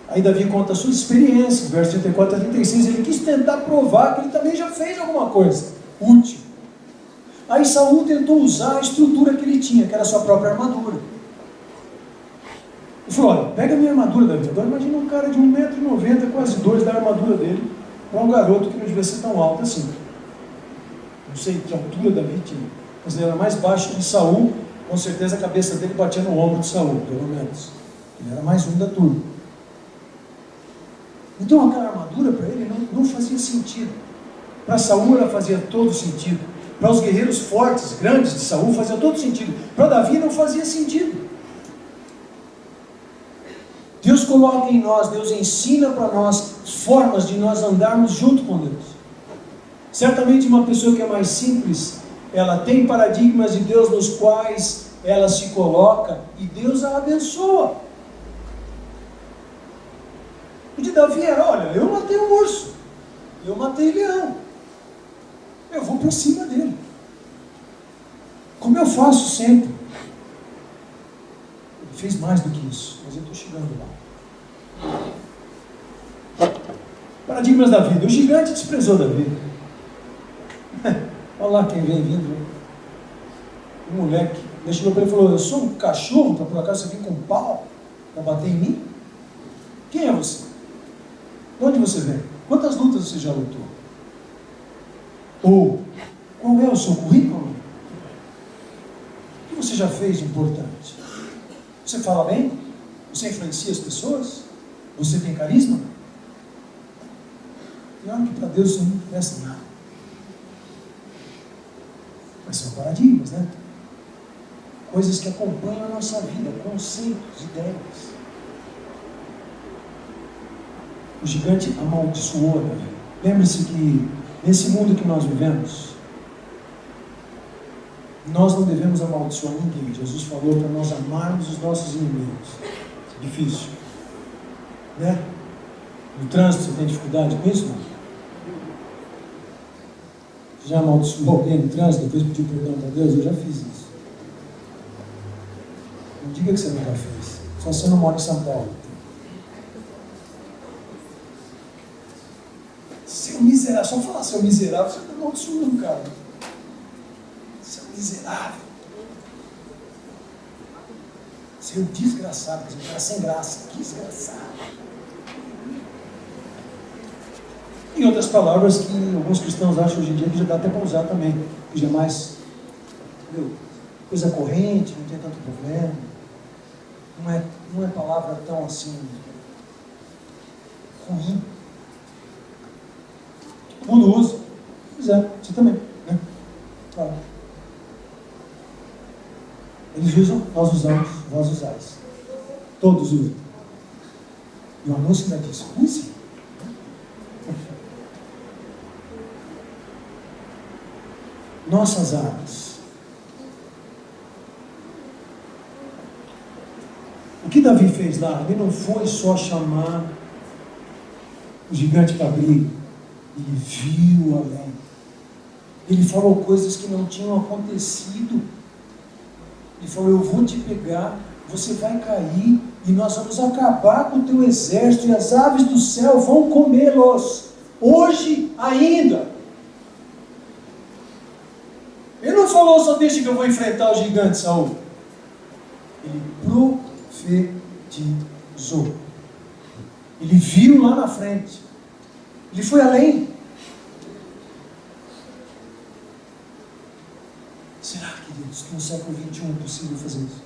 Aí Davi conta a sua experiência, verso 34 a 36, ele quis tentar provar que ele também já fez alguma coisa útil. Aí Saul tentou usar a estrutura que ele tinha, que era a sua própria armadura. Ele falou, olha, pega a minha armadura, Davi. Agora imagina um cara de 1,90 m, quase 2 da armadura dele, para um garoto que não devia ser tão alto assim. Não sei que altura Davi tinha, mas ele era mais baixo que Saul, com certeza a cabeça dele batia no ombro de Saul, pelo menos. Ele era mais um da turma. Então aquela armadura para ele não fazia sentido. Para Saul ela fazia todo sentido. Para os guerreiros fortes, grandes de Saul, fazia todo sentido. Para Davi não fazia sentido. Deus coloca em nós, Deus ensina para nós formas de nós andarmos junto com Deus. Certamente uma pessoa que é mais simples, ela tem paradigmas de Deus nos quais ela se coloca e Deus a abençoa. O de Davi era, olha, eu matei um urso, eu matei leão, eu vou para cima dele, como eu faço sempre. Ele fez mais do que isso, mas eu estou chegando lá. Paradigmas da vida. O gigante desprezou Davi. Olha lá quem vem vindo. Um moleque. Ele chegou para ele e falou, eu sou um cachorro para por acaso você vir com um pau para bater em mim? Quem é você? De onde você vem? Quantas lutas você já lutou? Ou, qual é o seu currículo? O que você já fez de importante? Você fala bem? Você influencia as pessoas? Você tem carisma? E olha que para Deus isso não interessa nada. Mas são paradigmas, né? Coisas que acompanham a nossa vida, conceitos, ideias. O gigante amaldiçoou Davi. Lembre-se que nesse mundo que nós vivemos, nós não devemos amaldiçoar ninguém. Jesus falou para nós amarmos os nossos inimigos. Difícil, né? No trânsito você tem dificuldade com isso, não? Você já amaldiçoou alguém no trânsito, depois pediu perdão para Deus? Eu já fiz isso. Não diga que você nunca fez. Só você não mora em São Paulo. Seu miserável, só falar seu miserável, você está amaldiçoando, cara. Seu miserável. Seu desgraçado, quer dizer, um cara sem graça. Desgraçado. Em outras palavras que alguns cristãos acham hoje em dia que já dá até para usar também. Que já é mais, coisa corrente, não tem tanto problema. Não é palavra tão assim ruim. O mundo usa. Pois é, você também, né? Claro. Eles usam, nós usamos, vós usais. Todos usam. E o anúncio ainda diz, use. Nossas armas. O que Davi fez lá? Ele não foi só chamar o gigante para briga. Ele viu além. Ele falou coisas que não tinham acontecido. Ele falou, eu vou te pegar, você vai cair e nós vamos acabar com o teu exército e as aves do céu vão comê-los. Hoje ainda. Ele não falou só deixa que eu vou enfrentar o gigante, Saul. Ele profetizou. Ele viu lá na frente. Ele foi além. Será, queridos, que no século XXI é possível fazer isso?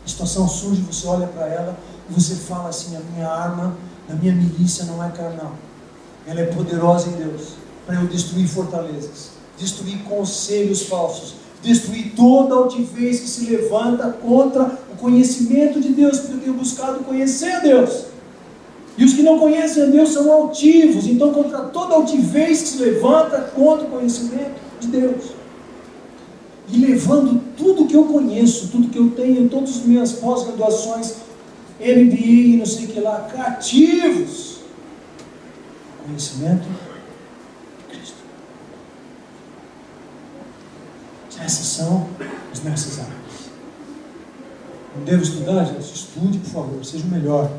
A situação surge, você olha para ela e você fala assim, a minha arma, a minha milícia não é carnal. Ela é poderosa em Deus para eu destruir fortalezas, destruir conselhos falsos, destruir toda altivez que se levanta contra o conhecimento de Deus, porque eu tenho buscado conhecer a Deus. E os que não conhecem a Deus são altivos, então contra toda altivez que se levanta contra o conhecimento de Deus. E levando tudo que eu conheço, tudo que eu tenho, todas as minhas pós-graduações, MBA e não sei o que lá, cativos. Conhecimento de Cristo. Essas são as nossas armas. Não devo estudar, gente? Estude, por favor, seja o melhor.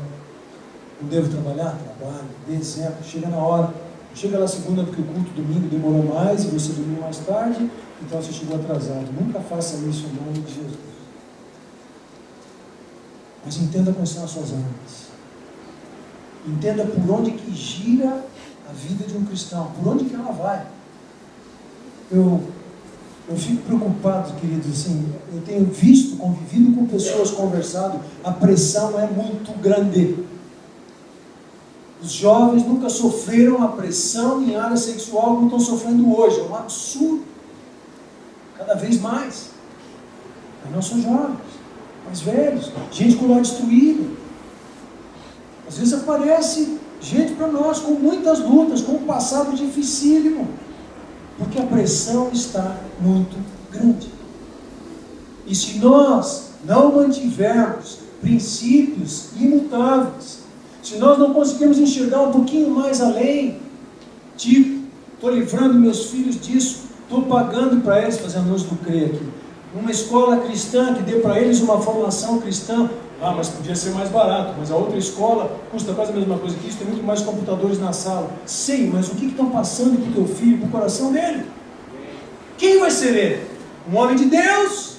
Não devo trabalhar? Trabalho, dê exemplo, chega na hora. Chega lá segunda porque o culto domingo demorou mais e você dormiu mais tarde, então você chegou atrasado. Nunca faça isso em nome de Jesus. Mas entenda quais são as suas armas. Entenda por onde que gira a vida de um cristão, por onde que ela vai. Eu fico preocupado, queridos, assim, eu tenho visto, convivido com pessoas, conversado, a pressão é muito grande. Os jovens nunca sofreram a pressão em área sexual como estão sofrendo hoje. É um absurdo. Cada vez mais. Mas não são jovens, mais velhos, gente com o lar destruído. Às vezes aparece gente para nós com muitas lutas, com um passado dificílimo. Porque a pressão está muito grande. E se nós não mantivermos princípios imutáveis, se nós não conseguirmos enxergar um pouquinho mais além, tipo, estou livrando meus filhos disso, estou pagando para eles, fazendo anúncio do CRE aqui, uma escola cristã que dê para eles uma formação cristã, mas podia ser mais barato, mas a outra escola custa quase a mesma coisa que isso, tem muito mais computadores na sala. Sei, mas o que estão passando para o teu filho, para o coração dele? Quem vai ser ele? Um homem de Deus?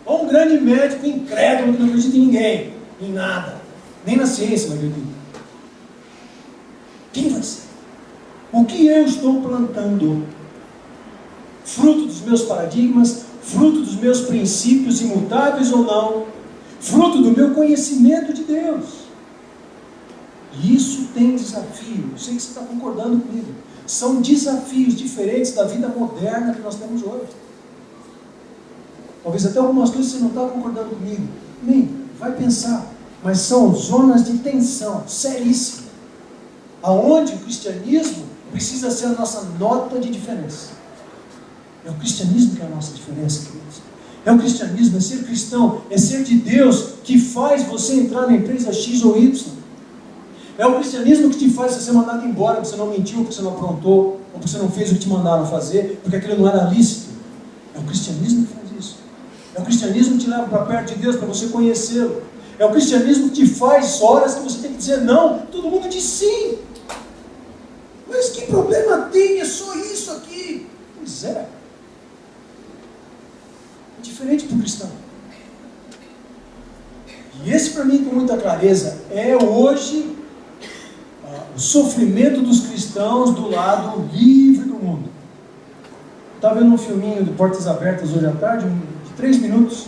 Ou um grande médico incrédulo que não acredita em ninguém, em nada? Nem na ciência não acredita. Quem vai ser? O que eu estou plantando? Fruto dos meus paradigmas, fruto dos meus princípios imutáveis ou não, fruto do meu conhecimento de Deus. E isso tem desafio. Eu sei que você está concordando comigo. São desafios diferentes da vida moderna que nós temos hoje. Talvez até algumas coisas você não está concordando comigo. Nem, vai pensar. Mas são zonas de tensão seríssima, aonde o cristianismo precisa ser a nossa nota de diferença. É o cristianismo que é a nossa diferença, queridos. É o cristianismo, é ser cristão, é ser de Deus que faz você entrar na empresa X ou Y. É o cristianismo que te faz ser mandado embora porque você não mentiu, porque você não aprontou, ou porque você não fez o que te mandaram fazer, porque aquilo não era lícito. É o cristianismo que faz isso. É o cristianismo que te leva para perto de Deus, para você conhecê-lo. É o cristianismo que te faz horas que você tem que dizer não. Todo mundo diz sim. Mas que problema tem? É só isso aqui. Pois é. É diferente para o cristão. E esse para mim com muita clareza é hoje o sofrimento dos cristãos do lado livre do mundo. Estava vendo um filminho do Portas Abertas hoje à tarde, de 3 minutos.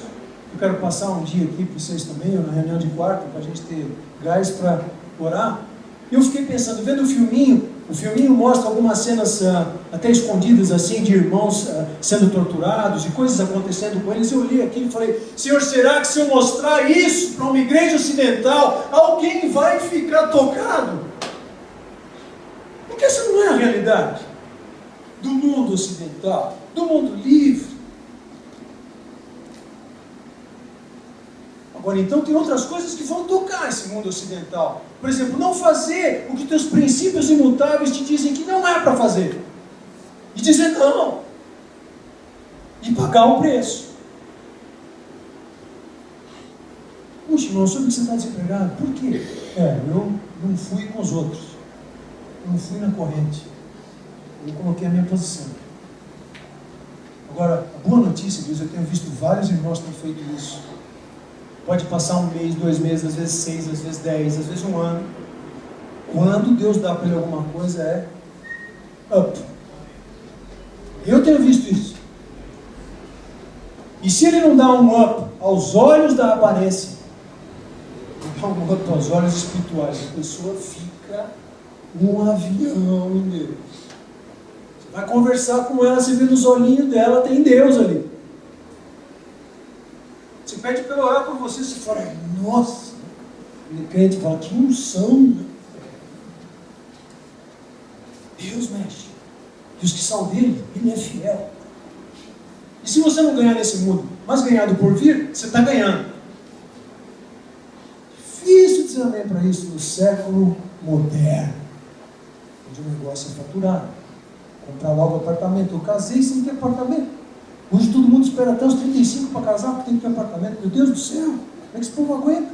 Eu quero passar um dia aqui para vocês também, ou na reunião de quarta, para a gente ter gás para orar. E eu fiquei pensando, vendo o filminho mostra algumas cenas até escondidas assim, de irmãos sendo torturados e coisas acontecendo com eles. Eu olhei aqui e falei, Senhor, será que se eu mostrar isso para uma igreja ocidental, alguém vai ficar tocado? Porque essa não é a realidade do mundo ocidental, do mundo livre. Agora, então, tem outras coisas que vão tocar esse mundo ocidental. Por exemplo, não fazer o que teus princípios imutáveis te dizem que não é para fazer. E dizer não. E pagar o preço. Puxa, irmão, soube que você está desempregado. Por quê? Eu não fui com os outros. Eu não fui na corrente. Eu coloquei a minha posição. Agora, a boa notícia, Deus, eu tenho visto vários irmãos que têm feito isso. Pode passar 1 mês, 2 meses, às vezes 6, às vezes 10, às vezes 1 ano. Quando Deus dá para ele alguma coisa, é up. Eu tenho visto isso. E se ele não dá um up aos olhos da aparência, ele dá um up aos olhos espirituais, a pessoa fica um avião em Deus. Você vai conversar com ela, você vê nos olhinhos dela, tem Deus ali. Você pede para ela orar por você, você fala, nossa, o crente fala, que unção. Deus mexe. E os que são dele, ele é fiel. E se você não ganhar nesse mundo, mas ganhar do porvir, você está ganhando. Difícil dizer amém para isso no século moderno, onde o negócio é faturar, comprar logo apartamento. Eu casei sem ter apartamento. Hoje todo mundo espera até os 35 para casar, porque tem que ter apartamento. Meu Deus do céu, como é que esse povo aguenta?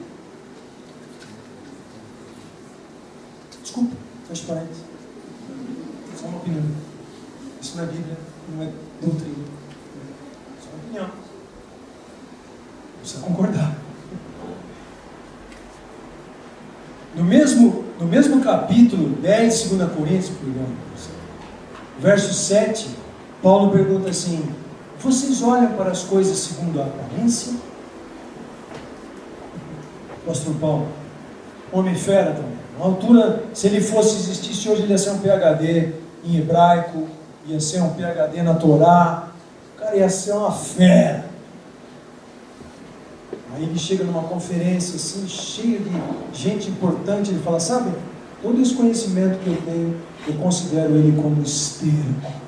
Desculpa, fecha parênteses. Só uma opinião. Isso não é Bíblia, não é doutrina. Só uma opinião. Não precisa concordar. No mesmo capítulo 10 de 2 Coríntios, verso 7, Paulo pergunta assim, vocês olham para as coisas segundo a aparência? Apóstolo Paulo, homem fera também. Na altura, se ele fosse existisse hoje, ele ia ser um PhD em hebraico, ia ser um PhD na Torá, o cara ia ser uma fera. Aí ele chega numa conferência assim, cheia de gente importante, ele fala, sabe, todo esse conhecimento que eu tenho, eu considero ele como esterco.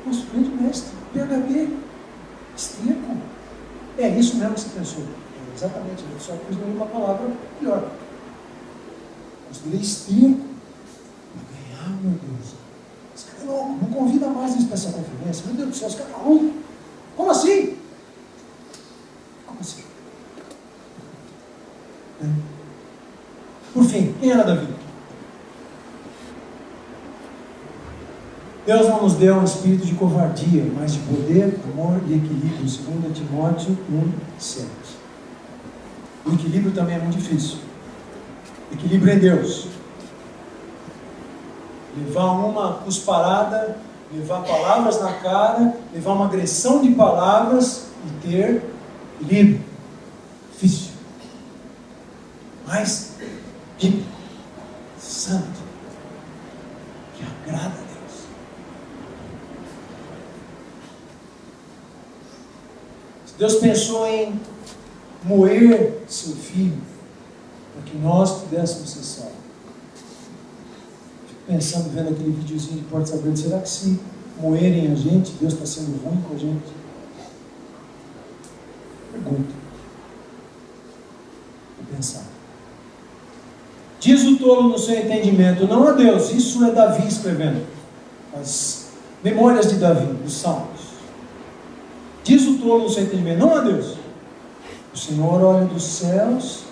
Nosso grande mestre, PhD, esterco. É isso mesmo que você pensou. É exatamente, eu só pus uma palavra melhor. Considerei esterco. Para ganhar, meu Deus. Esse cara é louco, não convida mais eles para essa conferência. Meu Deus do céu, esse cara é louco. Como assim? Como assim? Por fim, quem era Davi? Deus não nos deu um espírito de covardia, mas de poder, amor e equilíbrio, 2 Timóteo 1:7. O equilíbrio também é muito difícil. Equilíbrio em Deus. Levar uma cusparada, levar palavras na cara, levar uma agressão de palavras e ter equilíbrio. Difícil. mais bíblico, santo, que agrada a Deus. Se Deus pensou em moer seu filho para que nós pudéssemos ser salvos, fico pensando, vendo aquele videozinho de Porta Aberta, será que se moerem a gente, Deus está sendo ruim com a gente? Pergunta. Vou pensar. Diz o tolo no seu entendimento, não a Deus. Isso é Davi escrevendo as memórias de Davi, os Salmos. Diz o tolo no seu entendimento, não a Deus. O Senhor olha dos céus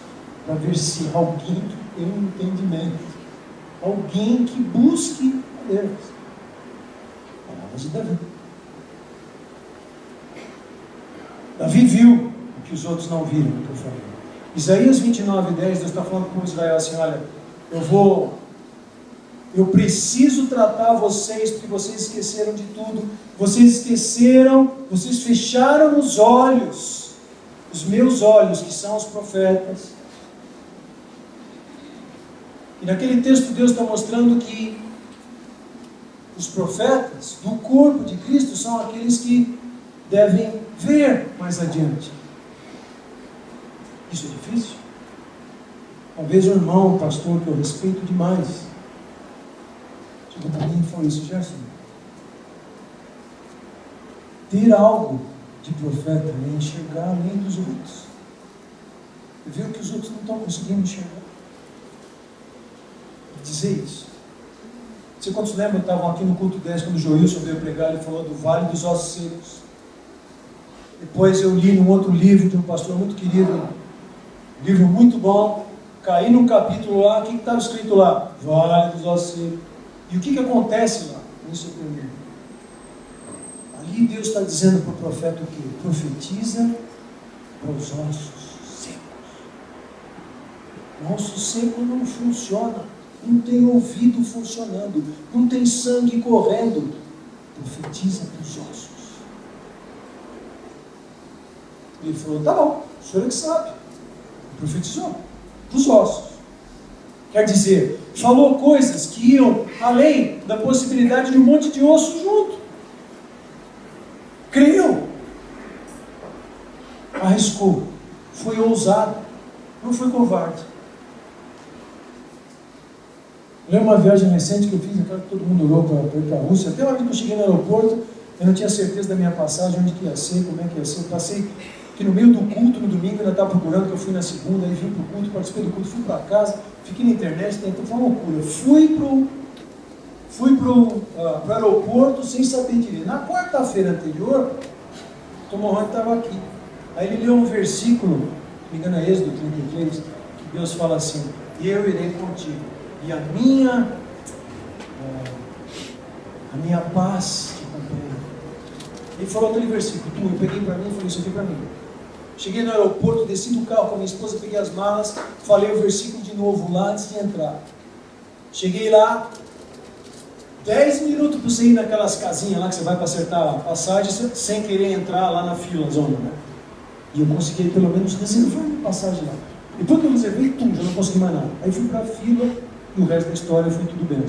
para ver se alguém que tem um entendimento, alguém que busque a Deus. Palavras de Davi. Davi viu o que os outros não viram, que eu falei. Isaías 29:10, Deus está falando com Israel assim, olha, eu preciso tratar vocês, porque vocês esqueceram de tudo, vocês fecharam os olhos, os meus olhos, que são os profetas. E naquele texto Deus está mostrando que os profetas do corpo de Cristo são aqueles que devem ver mais adiante. Isso é difícil? Uma vez um irmão, um pastor que eu respeito demais, chegou para mim e falou isso, Gerson, ter algo de profeta é enxergar além dos outros. E ver o que os outros não estão conseguindo enxergar. Dizer isso. Você quantos lembram que estavam aqui no culto 10, quando o Joilson veio pregar, ele falou do Vale dos Ossos Secos. Depois eu li num outro livro de um pastor muito querido, um livro muito bom, caí num capítulo lá, o que estava escrito lá? Vale dos Ossos Secos. E o que acontece lá? Isso eu pergunto. Ali Deus está dizendo para o profeta o quê? Profetiza para os ossos secos. O osso seco não funciona, não tem ouvido funcionando, não tem sangue correndo. Profetiza para os ossos. Ele falou, tá bom, o senhor é que sabe. Profetizou para os ossos. Quer dizer, falou coisas que iam além da possibilidade de um monte de osso junto. Creu. Arriscou. Foi ousado. Não foi covarde. Eu lembro uma viagem recente que eu fiz, aquela que todo mundo orou para ir para a Rússia. Até a hora que eu cheguei no aeroporto, eu não tinha certeza da minha passagem, onde que ia ser, como é que ia ser. Eu passei que no meio do culto, no domingo, ainda estava procurando, que eu fui na segunda, aí vim para o culto, participei do culto, fui para casa, fiquei na internet, então foi uma loucura. Fui para o aeroporto sem saber direito. Na quarta-feira anterior, o Tom Mohan estava aqui. Aí ele leu um versículo, me engano é Êxodo 33, que Deus fala assim, e eu irei contigo, e a minha paz te acompanha. Ele falou aquele versículo, eu peguei para mim e falei, isso aqui é para mim. Cheguei no aeroporto, desci do carro com a minha esposa, peguei as malas, falei o versículo de novo lá antes de entrar. Cheguei lá, 10 minutos para você ir naquelas casinhas lá que você vai para acertar a passagem, sem querer entrar lá na fila, zona, né? E eu consegui pelo menos reservar uma passagem lá. Depois que eu reservei tudo, já não consegui mais nada. Aí fui para a fila e o resto da história foi tudo bem.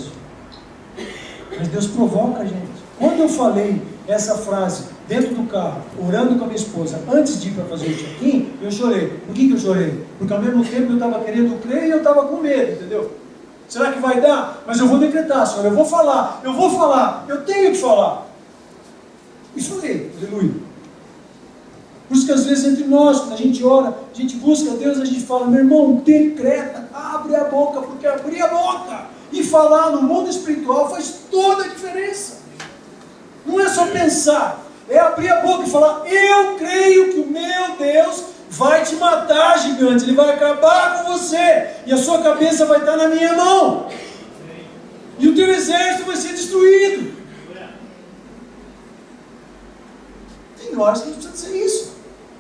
Mas Deus provoca a gente. Quando eu falei essa frase dentro do carro, orando com a minha esposa, antes de ir para fazer o check-in, eu chorei. Por que eu chorei? Porque ao mesmo tempo eu estava querendo crer e eu estava com medo, entendeu? Será que vai dar? Mas eu vou decretar, Senhor, eu vou falar, eu tenho que falar. E falei, aleluia. Por isso que às vezes entre nós, quando a gente ora, a gente busca a Deus, a gente fala, meu irmão, decreta, abre a boca, porque abrir a boca e falar no mundo espiritual faz toda a diferença. Não é só pensar, é abrir a boca e falar, eu creio que o meu Deus vai te matar, gigante, ele vai acabar com você, e a sua cabeça vai estar na minha mão, e o teu exército vai ser destruído. Tem horas que a gente precisa dizer isso.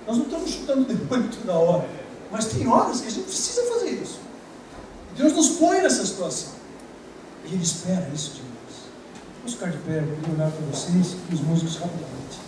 Nós não estamos chutando demônio toda hora, mas tem horas que a gente precisa fazer isso. Deus nos põe nessa situação, e Ele espera isso de nós. Vamos ficar de pé, eu queria orar para vocês e os músicos rapidamente.